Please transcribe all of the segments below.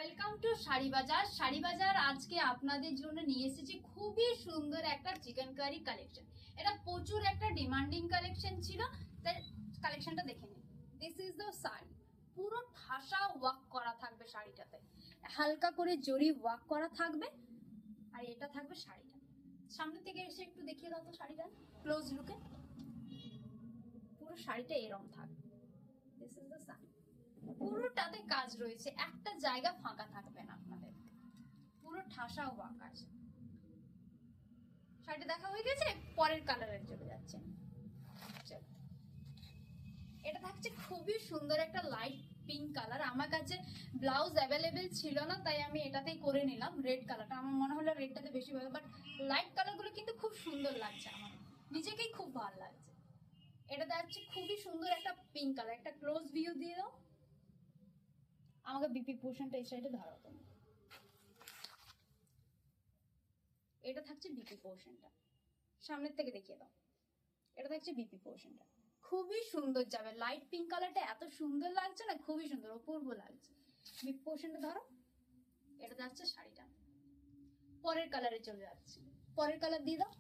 Welcome to sari বাজার। শাড়ি বাজার আজকে আপনাদের জন্য নিয়ে এসেছি খুবই সুন্দর একটা চিকেন কারি কালেকশন। এটা প্রচুর একটা ডিমান্ডিং কালেকশন ছিল, তাই কালেকশনটা দেখে নিন। দিস ইজ দ্য শাড়ি, পুরো ঠাসা ওয়ার্ক করা থাকবে শাড়িটাতে, হালকা করে জরি ওয়ার্ক করা থাকবে। আর এটা থাকবে শাড়িটা, সামনে থেকে এসে একটু দেখিয়ে দাও তো শাড়িটা ক্লোজ লুকে। পুরো শাড়িটা এরকম থাকবে। দিস ইজ দ্য শাড়ি, পুরোটাতে কাজ রয়েছে, একটা জায়গা ফাঁকা থাকবে না আপনাদের, পুরো ঠাসা ওয়ার্ক আছে। শাড়িটা দেখা হয়ে গেছে, পরের কালারে চলে যাচ্ছে। এটা থাকছে খুবই সুন্দর একটা লাইট পিঙ্ক কালার। আমার কাছে ব্লাউজ অ্যাভেলেবেল ছিল না, তাই আমি এটাতেই করে নিলাম। রেড কালারটা আমার মনে হলো রেডটাতে বেশি ভালো, বাট লাইট কালারগুলো কিন্তু খুব সুন্দর লাগছে, আমার নিজেকেই খুব ভালো লাগছে। এটা যাচ্ছে খুবই সুন্দর একটা পিঙ্ক কালার। একটা ক্লোজ ভিউ দিয়ে দাও আমাকে, বিপি পোর্শনটা এই সাইডে ধরো তুমি। এটা থাকছে বিপি পোর্শনটা, সামনের থেকে দেখিয়ে দাও। এটা থাকছে বিপি পোর্শনটা, খুবই সুন্দর যাবে। লাইট পিঙ্ক কালারটা এত সুন্দর লাগছে না, খুবই সুন্দর অপূর্ব লাগছে। বিপি পোর্শনটা ধরো। এটা যাচ্ছে শাড়িটা, পরের কালারে চলে যাচ্ছে। পরের কালার দিয়ে দাও।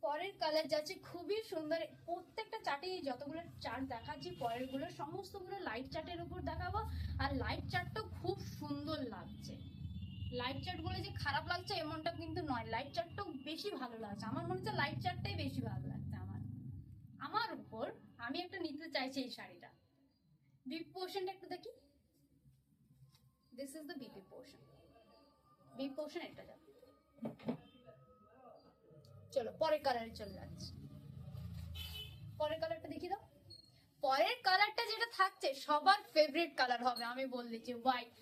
পরের কালার যাচ্ছে খুবই সুন্দর। প্রত্যেকটা চার্টে যতগুলো চার্ট দেখাচ্ছি পরের গুলো সমস্তগুলো লাইট চার্টের উপর দেখাবো। আর লাইট চার্টটাও খুব সুন্দর লাগছে। লাইট চার্ট গুলো যে খারাপ লাগছে এমনটা কিন্তু নয়, লাইট চার্টটাও বেশি ভালো লাগছে। আমার মনে হচ্ছে লাইট চার্টটাই বেশি ভালো লাগছে আমার উপর। আমি একটা নিতে চাইছি এই শাড়িটা। বিপি পোর্শনটা একটু দেখি। This is the BP portion. BP portion এটা যাবে। চলো পরের কালারে চলে যাচ্ছে। পরের কালারটা দেখিয়ে দাও। পরের কালারটা যেটা থাকছে সবার ফেভারিট কালার হবে, আমি বল দিচ্ছি, হোয়াইট।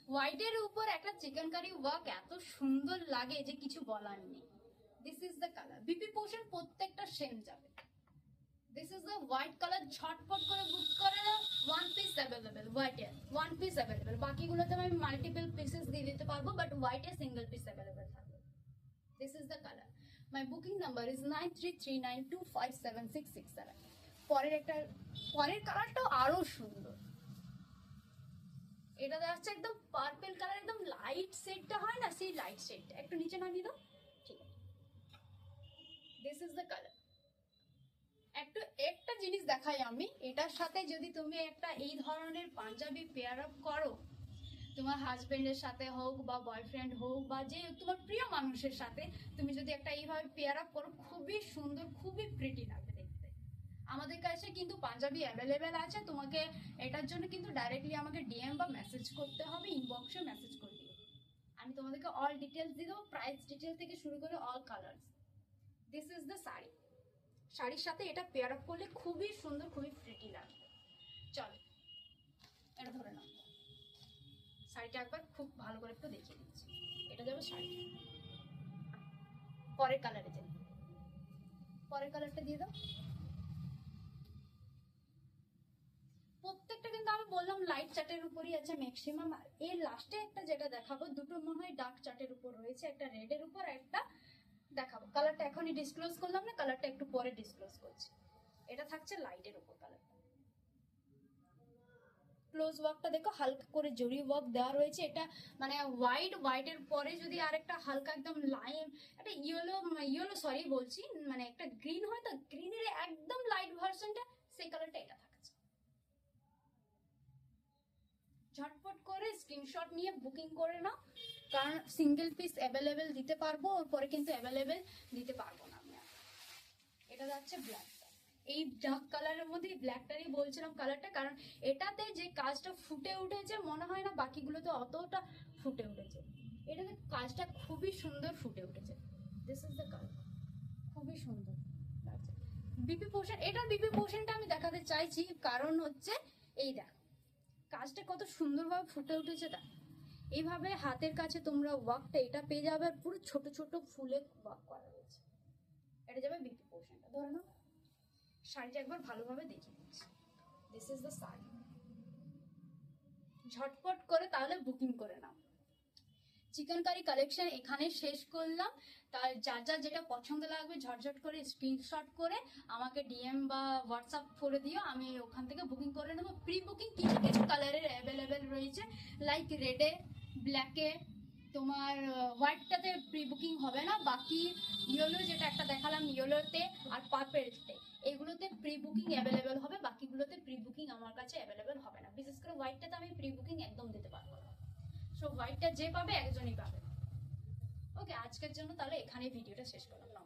হোয়াইটের উপর একটা চিকেন কারি ওয়ার্ক এত সুন্দর লাগে যে কিছু বলার নেই। This is the colour. BP portion প্রত্যেকটা সেম যাবে। This is the white colour. ঝটপট করে বুক করে নাও। ওয়ান পিস অ্যাভেলেবেল, হোয়াইটের ওয়ান পিস অ্যাভেলেবেল। বাকিগুলোতে আমি মাল্টিপল পিসেস দিয়ে দিতে পারবো, বাট হোয়াইটে সিঙ্গেল পিস অ্যাভেলেবেল থাকবে। This is the colour. My booking number is 9339257667। পরের কালারটাও আরো সুন্দর। এটা যাচ্ছে একদম পার্পল কালার, একদম লাইট শেডটা হয় না, সেই লাইট শেডটা একটু নিচে নামিয়ে দাও। ঠিক আছে, দিস ইজ দ্য কালার। একটা জিনিস দেখাই আমি, এটার সাথে যদি তুমি একটা এই ধরনের পাঞ্জাবি পেয়ার আপ করো, তোমার হাজবেন্ডের সাথে হোক বা বয়ফ্রেন্ড হোক বা যে তোমার প্রিয় মানুষের সাথে তুমি যদি একটা এইভাবে পেয়ার আপ করো, খুবই সুন্দর, খুবই প্রিটি লাগবে দেখতে। আমাদের কাছে কিন্তু পাঞ্জাবি অ্যাভেলেবেল আছে। তোমাকে এটার জন্য কিন্তু ডাইরেক্টলি আমাকে ডিএম বা মেসেজ করতে হবে, ইনবক্সে মেসেজ করে দিও। আমি তোমাদেরকে অল ডিটেলস দিয়ে দেবো, প্রাইস ডিটেল থেকে শুরু করে all colours. This is the sari. শাড়ির সাথে এটা পেয়ার আপ করলে খুবই সুন্দর, খুবই প্রিটি লাগবে। চলো এটা ধরে নাও। শাড়িটা একবার খুব ভালো করে একটু দেখিয়ে দিচ্ছি। এটা যাবে শাড়ি। পরের কালারে যাই। পরের কালারটা দিয়ে দাও। প্রত্যেকটা কিন্তু আমি বললাম লাইট চার্টের উপরই আছে ম্যাক্সিমাম। আর এর লাস্টে একটা যেটা দেখাবো, দুটো মনে হয় ডার্ক চার্টের উপর রয়েছে, একটা রেডের উপর একটা দেখাবো। কালারটা এখনই ডিসক্লোজ করলাম না, কালারটা একটু পরে ডিসক্লোজ করছি। এটা থাকছে লাইটের উপর কালারটা। ক্লোজ ওয়ার্কটা দেখো, হালকা করে জরি ওয়ার্ক দেওয়া রয়েছে। এটা মানে হোয়াইটের পরে যদি আর একটা হালকা একদম লাইন, একটা ইয়েলো সরি বলছি, মানে একটা গ্রিন হয় তো, গ্রিনের একদম লাইট ভার্সনটা, সেই কালারটা এটা থাকছে। ঝটপট করে স্ক্রিনশট নিয়ে বুকিং করে নাও, কারণ সিঙ্গেল পিস অ্যাভেলেবেল দিতে পারবো, ওর পরে কিন্তু অ্যাভেলেবেল দিতে পারবো না আমি। এটা যাচ্ছে ব্ল্যাক। এই ডার্ক কালারের মধ্যে ব্ল্যাকটারই বলছিলাম কালারটা, কারণ এটাতে যে কাজটা ফুটে উঠেছে মনে হয় না বাকিগুলোতে অতটা ফুটে উঠেছে। এটাতে কাজটা খুবই সুন্দর ফুটে উঠেছে। দিস ইজ দ্য কালার, খুবই সুন্দর লাগছে। বিপি পোর্শন, এটার বিপি পোর্শনটা আমি দেখাতে চাইছি, কারণ হচ্ছে এই দেখ কাজটা কত সুন্দরভাবে ফুটে উঠেছে। দেখ এইভাবে হাতের কাছে তোমরা ওয়ার্কটা এটা পেয়ে যাবে, আর পুরো ছোট ছোট ফুলে ওয়ার্ক করা রয়েছে। এটা যাবে বিপি পোর্শনটা। ধরে নাও শাড়িটা একবার ভালোভাবে দেখিয়ে দিচ্ছি। This is the sari. ঝটপট করে তাহলে বুকিং করে নাও। চিকেন কারি কালেকশন এখানে শেষ করলাম। তার যার যার যেটা পছন্দ লাগবে ঝটঝট করে স্ক্রিনশট করে আমাকে ডিএম বা হোয়াটসঅ্যাপ করে দিও, আমি ওখান থেকে বুকিং করে নেবো। প্রি বুকিং কিছু কিছু কালারের অ্যাভেলেবেল রয়েছে, লাইক রেডে, ব্ল্যাকে, তোমার হোয়াইটটাতে প্রি বুকিং হবে না, বাকি ইয়েলো যেটা একটা দেখালাম ইয়েলোতে আর পার্পেলতে এগুলোতে প্রি বুকিং অ্যাভেলেবেল হবে, বাকিগুলোতে প্রি বুকিং আমার কাছে অ্যাভেলেবেল হবে না। বিশেষ করে হোয়াইটটাতে আমি প্রি বুকিং একদম দিতে পারবো না। সো হোয়াইটটা যে পাবে একজনই পাবে। ওকে, আজকের জন্য তাহলে এখানে ভিডিওটা শেষ করলাম।